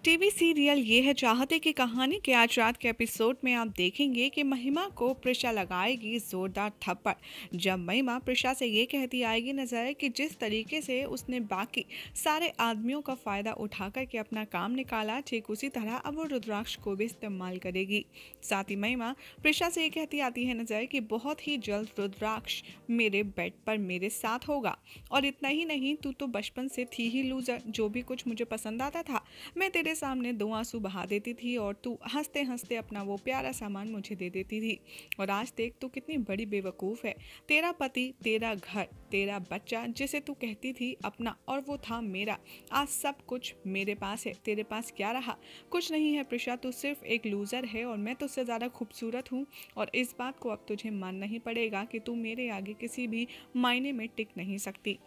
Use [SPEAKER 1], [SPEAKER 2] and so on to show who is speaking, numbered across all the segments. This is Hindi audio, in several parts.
[SPEAKER 1] टीवी सीरियल ये है चाहते की कहानी के आज रात के एपिसोड में आप देखेंगे कि महिमा को प्रिशा लगाएगी जोरदार थप्पड़। जब महिमा प्रिशा से ये कहती आएगी नजर कि जिस तरीके से उसने बाकी सारे आदमियों का फायदा उठाकर के अपना काम निकाला, ठीक उसी तरह अब वो रुद्राक्ष को भी इस्तेमाल करेगी। साथ ही महिमा प्रिशा से ये कहती आती है नजर कि बहुत ही जल्द रुद्राक्ष मेरे बेड पर मेरे साथ होगा, और इतना ही नहीं, तू तो बचपन से थी ही लूजर। जो भी कुछ मुझे पसंद आता था मैं तेरे सामने 2 आंसू बहा देती थी और तू हंसते हंसते अपना वो प्यारा सामान मुझे दे देती थी। और आज देख तू कितनी बड़ी बेवकूफ़ है। तेरा पति, तेरा घर, तेरा बच्चा जिसे तू कहती थी अपना और वो था मेरा, आज सब कुछ मेरे पास है। तेरे पास क्या रहा? कुछ नहीं है प्रिशा, तू सिर्फ एक लूज़र है और मैं तुझसे ज़्यादा खूबसूरत हूँ, और इस बात को अब तुझे मानना ही पड़ेगा कि तू मेरे आगे किसी भी मायने में टिक नहीं सकती।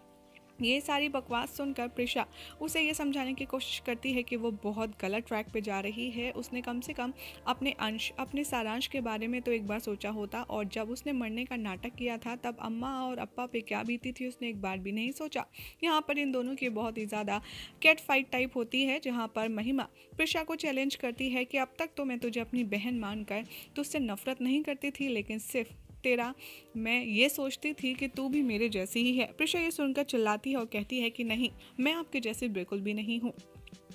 [SPEAKER 1] ये सारी बकवास सुनकर प्रिशा उसे ये समझाने की कोशिश करती है कि वो बहुत गलत ट्रैक पे जा रही है। उसने कम से कम अपने सारांश के बारे में तो एक बार सोचा होता, और जब उसने मरने का नाटक किया था तब अम्मा और अप्पा पे क्या बीती थी उसने एक बार भी नहीं सोचा। यहाँ पर इन दोनों की बहुत ही ज़्यादा कैट फाइट टाइप होती है, जहाँ पर महिमा प्रिशा को चैलेंज करती है कि अब तक तो मैं तुझे अपनी बहन मानकर तुझसे नफरत नहीं करती थी, लेकिन सिर्फ तेरा मैं ये सोचती थी कि तू भी मेरे जैसी ही है। प्रिशा ये सुनकर चिल्लाती है और कहती है कि नहीं, मैं आपके जैसी बिल्कुल भी नहीं हूँ।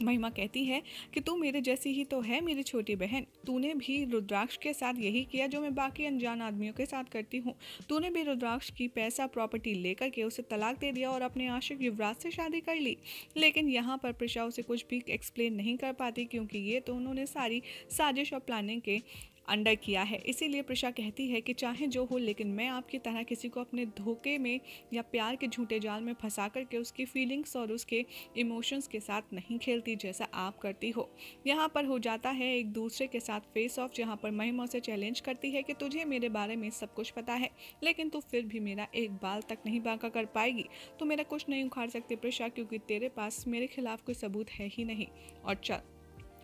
[SPEAKER 1] महिमा कहती है कि तू मेरे जैसी ही तो है मेरी छोटी बहन। तूने भी रुद्राक्ष के साथ यही किया जो मैं बाकी अनजान आदमियों के साथ करती हूँ। तूने भी रुद्राक्ष की पैसा प्रॉपर्टी लेकर के उसे तलाक दे दिया और अपने आशिक युवराज से शादी कर ली। लेकिन यहाँ पर प्रिशा उसे कुछ भी एक्सप्लेन नहीं कर पाती, क्योंकि ये तो उन्होंने सारी साजिश और प्लानिंग के अंडर किया है। इसीलिए प्रिशा कहती है कि चाहे जो हो, लेकिन मैं आपकी तरह किसी को अपने धोखे में या प्यार के झूठे जाल में फंसा करके उसकी फीलिंग्स और उसके इमोशंस के साथ नहीं खेलती जैसा आप करती हो। यहाँ पर हो जाता है एक दूसरे के साथ फेस ऑफ, जहाँ पर महिमा उसे चैलेंज करती है कि तुझे मेरे बारे में सब कुछ पता है, लेकिन तू फिर भी मेरा एक बाल तक नहीं बांका कर पाएगी। तो मेरा कुछ नहीं उखाड़ सकती प्रिशा, क्योंकि तेरे पास मेरे खिलाफ कोई सबूत है ही नहीं। और चल,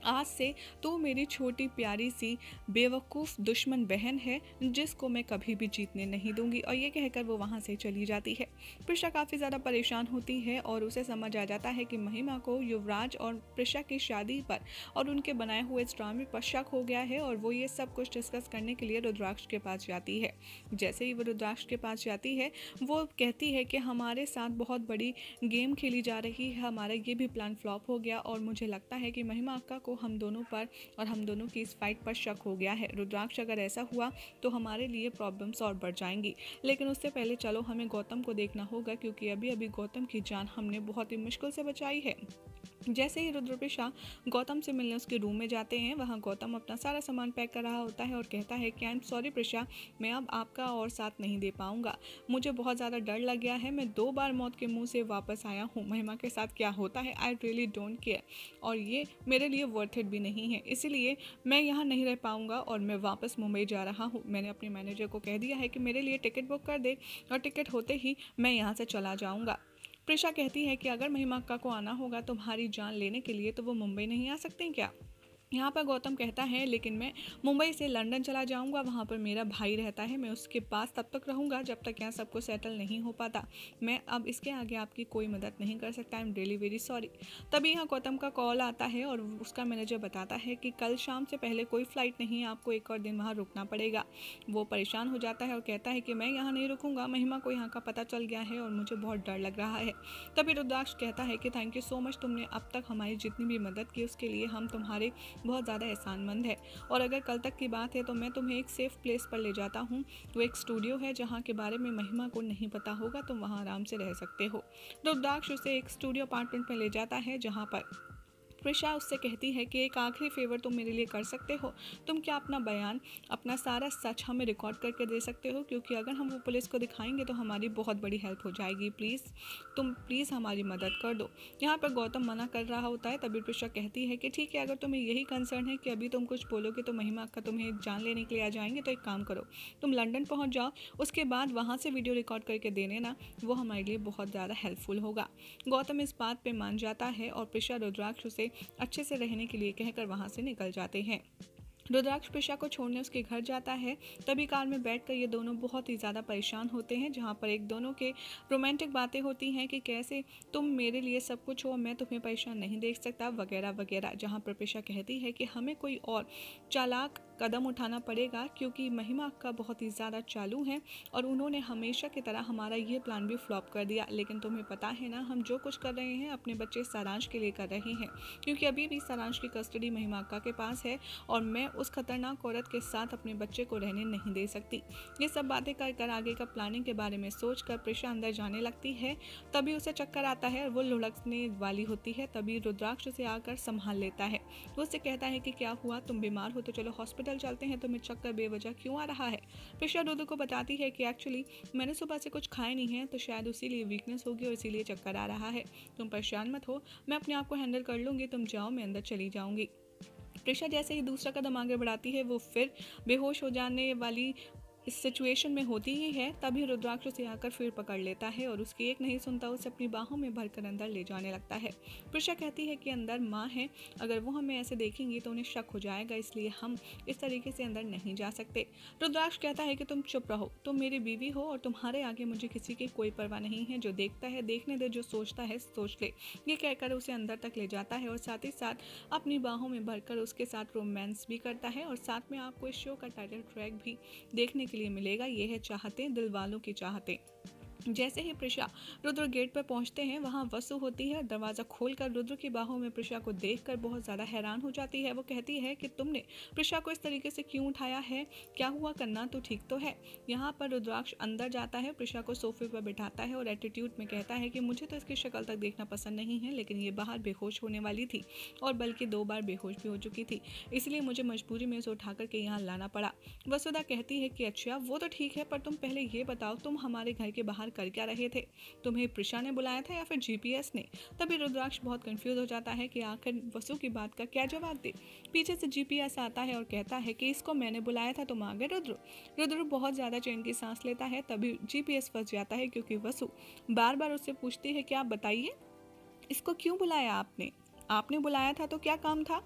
[SPEAKER 1] आज से तू मेरी छोटी प्यारी सी बेवकूफ़ दुश्मन बहन है जिसको मैं कभी भी जीतने नहीं दूंगी। और ये कहकर वो वहाँ से चली जाती है। प्रिशा काफ़ी ज़्यादा परेशान होती है और उसे समझ आ जाता है कि महिमा को युवराज और प्रिशा की शादी पर और उनके बनाए हुए इस ड्रामे पर शक हो गया है, और वो ये सब कुछ डिस्कस करने के लिए रुद्राक्ष के पास जाती है। जैसे ही वो रुद्राक्ष के पास जाती है, वो कहती है कि हमारे साथ बहुत बड़ी गेम खेली जा रही है, हमारा ये भी प्लान फ्लॉप हो गया, और मुझे लगता है कि महिमा अक्का को हम दोनों पर और हम दोनों की इस फाइट पर शक हो गया है। रुद्राक्ष, अगर ऐसा हुआ तो हमारे लिए प्रॉब्लम्स और बढ़ जाएंगी। लेकिन उससे पहले चलो हमें गौतम को देखना होगा, क्योंकि अभी अभी गौतम की जान हमने बहुत ही मुश्किल से बचाई है। जैसे ही रुद्र प्रिशा गौतम से मिलने उसके रूम में जाते हैं, वहाँ गौतम अपना सारा सामान पैक कर रहा होता है और कहता है कि आई एम सॉरी प्रिशा, मैं अब आपका और साथ नहीं दे पाऊंगा। मुझे बहुत ज़्यादा डर लग गया है, मैं 2 बार मौत के मुंह से वापस आया हूँ। महिमा के साथ क्या होता है आई रियली डोंट केयर, और ये मेरे लिए वर्थ इट भी नहीं है, इसीलिए मैं यहाँ नहीं रह पाऊँगा और मैं वापस मुंबई जा रहा हूँ। मैंने अपने मैनेजर को कह दिया है कि मेरे लिए टिकट बुक कर दे, और टिकट होते ही मैं यहाँ से चला जाऊँगा। प्रिशा कहती है कि अगर महिमा अक्का को आना होगा तुम्हारी जान लेने के लिए तो वो मुंबई नहीं आ सकती क्या? यहाँ पर गौतम कहता है लेकिन मैं मुंबई से लंदन चला जाऊँगा, वहाँ पर मेरा भाई रहता है, मैं उसके पास तब तक रहूँगा जब तक यहाँ सब कुछ सेटल नहीं हो पाता। मैं अब इसके आगे आपकी कोई मदद नहीं कर सकता, I am really very sorry. तभी यहाँ गौतम का कॉल आता है और उसका मैनेजर बताता है कि कल शाम से पहले कोई फ़्लाइट नहीं है, आपको एक और दिन वहाँ रुकना पड़ेगा। वो परेशान हो जाता है और कहता है कि मैं यहाँ नहीं रुकूँगा, महिमा को यहाँ का पता चल गया है और मुझे बहुत डर लग रहा है। तभी रुद्राक्ष कहता है कि थैंक यू सो मच, तुमने अब तक हमारी जितनी भी मदद की उसके लिए हम तुम्हारे बहुत ज़्यादा एहसानमंद है, और अगर कल तक की बात है तो मैं तुम्हें एक सेफ प्लेस पर ले जाता हूँ। वो एक स्टूडियो है जहाँ के बारे में महिमा को नहीं पता होगा, तुम वहाँ आराम से रह सकते हो। रुद्राक्ष उसे एक स्टूडियो अपार्टमेंट में ले जाता है, जहाँ पर प्रिशा उससे कहती है कि एक आखिरी फेवर तुम मेरे लिए कर सकते हो, तुम क्या अपना बयान, अपना सारा सच हमें रिकॉर्ड करके दे सकते हो, क्योंकि अगर हम वो पुलिस को दिखाएंगे तो हमारी बहुत बड़ी हेल्प हो जाएगी, प्लीज़ तुम प्लीज़ हमारी मदद कर दो। यहाँ पर गौतम मना कर रहा होता है, तभी प्रिशा कहती है कि ठीक है, अगर तुम्हें यही कंसर्न है कि अभी तुम कुछ बोलोगे तो महिमा अक्का तुम्हें जान लेने के लिए आ जाएंगे, तो एक काम करो, तुम लंदन पहुँच जाओ, उसके बाद वहाँ से वीडियो रिकॉर्ड करके देने ना, वो हमारे लिए बहुत ज़्यादा हेल्पफुल होगा। गौतम इस बात पर मान जाता है और प्रिशा रुद्राक्ष उसे अच्छे से रहने के लिए कहकर वहाँ से निकल जाते हैं। रुद्राक्ष प्रिशा को छोड़ने उसके घर जाता है। तभी कार में बैठकर ये दोनों बहुत ही ज़्यादा परेशान होते हैं, जहाँ पर एक दोनों के रोमांटिक बातें होती हैं कि कैसे तुम मेरे लिए सब कुछ हो, मैं तुम्हें परेशान नहीं देख सकता, वगैरह वगैरह। जहाँ पर प्रिशा कहती है कि हमें कोई और चालाक कदम उठाना पड़ेगा क्योंकि महिमा का बहुत ही ज़्यादा चालू है और उन्होंने हमेशा की तरह हमारा ये प्लान भी फ्लॉप कर दिया। लेकिन तुम्हें पता है ना, हम जो कुछ कर रहे हैं अपने बच्चे सारांश के लिए कर रहे हैं, क्योंकि अभी भी सारांश की कस्टडी महिमा अक्का के पास है और मैं उस खतरनाक औरत के साथ अपने बच्चे को रहने नहीं दे सकती। ये सब बातें कर कर आगे का प्लानिंग के बारे में सोच कर प्रिशा अंदर जाने लगती है। तभी उसे चक्कर आता है और वो लुढ़कने वाली होती है। तभी रुद्राक्ष उसे आकर संभाल लेता है। वो उससे कहता है कि क्या हुआ, तुम बीमार हो तो चलो हॉस्पिटल चलते हैं, तुम्हें चक्कर बेवजह क्यों आ रहा है। प्रिशा रुद्र को बताती है कि एक्चुअली मैंने सुबह से कुछ खाया नहीं है, तो शायद इसीलिए वीकनेस होगी और इसीलिए चक्कर आ रहा है। तुम परेशान मत हो, मैं अपने आप को हैंडल कर लूँगी, तुम जाओ, मैं अंदर चली जाऊँगी। प्रिशा जैसे ही दूसरा कदम आगे बढ़ाती है वो फिर बेहोश हो जाने वाली इस सिचुएशन में होती ही है। तभी रुद्राक्ष उसे आकर फिर पकड़ लेता है और उसकी एक नहीं सुनता, उसे अपनी बाहों में भरकर अंदर ले जाने लगता है। प्रिशा कहती है कि अंदर माँ है, अगर वो हमें ऐसे देखेंगी तो उन्हें शक हो जाएगा, इसलिए हम इस तरीके से अंदर नहीं जा सकते। रुद्राक्ष कहता है कि तुम चुप रहो, तुम मेरी बीवी हो और तुम्हारे आगे मुझे किसी की कोई परवाह नहीं है। जो देखता है देखने दे, जो सोचता है सोच ले। ये कहकर उसे अंदर तक ले जाता है और साथ ही साथ अपनी बाहों में भरकर उसके साथ रोमांस भी करता है। और साथ में आपको इस शो का टाइटल ट्रैक भी देखने के लिए मिलेगा, ये है चाहते दिल वालों की चाहते। जैसे ही प्रिशा रुद्र गेट पर पहुंचते हैं, वहां वसु होती है। दरवाज़ा खोलकर रुद्र की बाहों में प्रिशा को देखकर बहुत ज़्यादा हैरान हो जाती है। वो कहती है कि तुमने प्रिशा को इस तरीके से क्यों उठाया है, क्या हुआ, करना तो ठीक तो है। यहाँ पर रुद्राक्ष अंदर जाता है, प्रिशा को सोफे पर बिठाता है और एटीट्यूड में कहता है कि मुझे तो इसकी शक्ल तक देखना पसंद नहीं है, लेकिन ये बाहर बेहोश होने वाली थी और बल्कि 2 बार बेहोश भी हो चुकी थी, इसलिए मुझे मजबूरी में उसे उठा करके यहाँ लाना पड़ा। वसुधा कहती है कि अच्छा वो तो ठीक है, पर तुम पहले ये बताओ तुम हमारे घर के बाहर कर क्या रहे थे, तुम्हें प्रिशा ने बुलाया था या फिर जीपीएस ने। तभी रुद्राक्ष बहुत कंफ्यूज हो जाता है कि आखिर वसु की बात का क्या जवाब दे। पीछे से जीपीएस आता है और कहता है कि इसको मैंने बुलाया था, तुम आ गए रुद्र। रुद्र बहुत ज्यादा चैन की सांस लेता है। तभी जीपीएस फंस जाता है क्योंकि वसु बार बार उससे पूछती है कि आप बताइए इसको क्यों बुलाया आपने बुलाया था तो क्या काम था।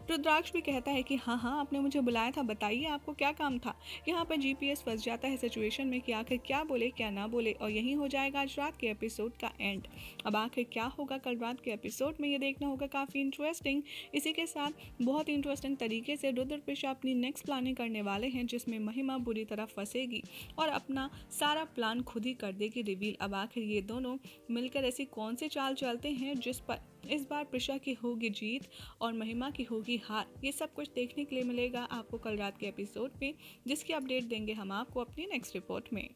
[SPEAKER 1] रुद्राक्ष भी कहता है कि हाँ आपने मुझे बुलाया था, बताइए आपको क्या काम था। यहाँ पर जीपीएस फंस जाता है सिचुएशन में कि आखिर क्या बोले क्या ना बोले, और यही हो जाएगा आज रात के एपिसोड का एंड। अब आखिर क्या होगा कल रात के एपिसोड में, ये देखना होगा, काफ़ी इंटरेस्टिंग। इसी के साथ बहुत इंटरेस्टिंग तरीके से रुद्र प्रिशा अपनी नेक्स्ट प्लानिंग करने वाले हैं, जिसमें महिमा बुरी तरह फंसेगी और अपना सारा प्लान खुद ही कर देगी रिवील। अब आखिर ये दोनों मिलकर ऐसी कौन सी चाल चलते हैं जिस पर इस बार प्रिशा की होगी जीत और महिमा की होगी हार, ये सब कुछ देखने के लिए मिलेगा आपको कल रात के एपिसोड में, जिसकी अपडेट देंगे हम आपको अपनी नेक्स्ट रिपोर्ट में।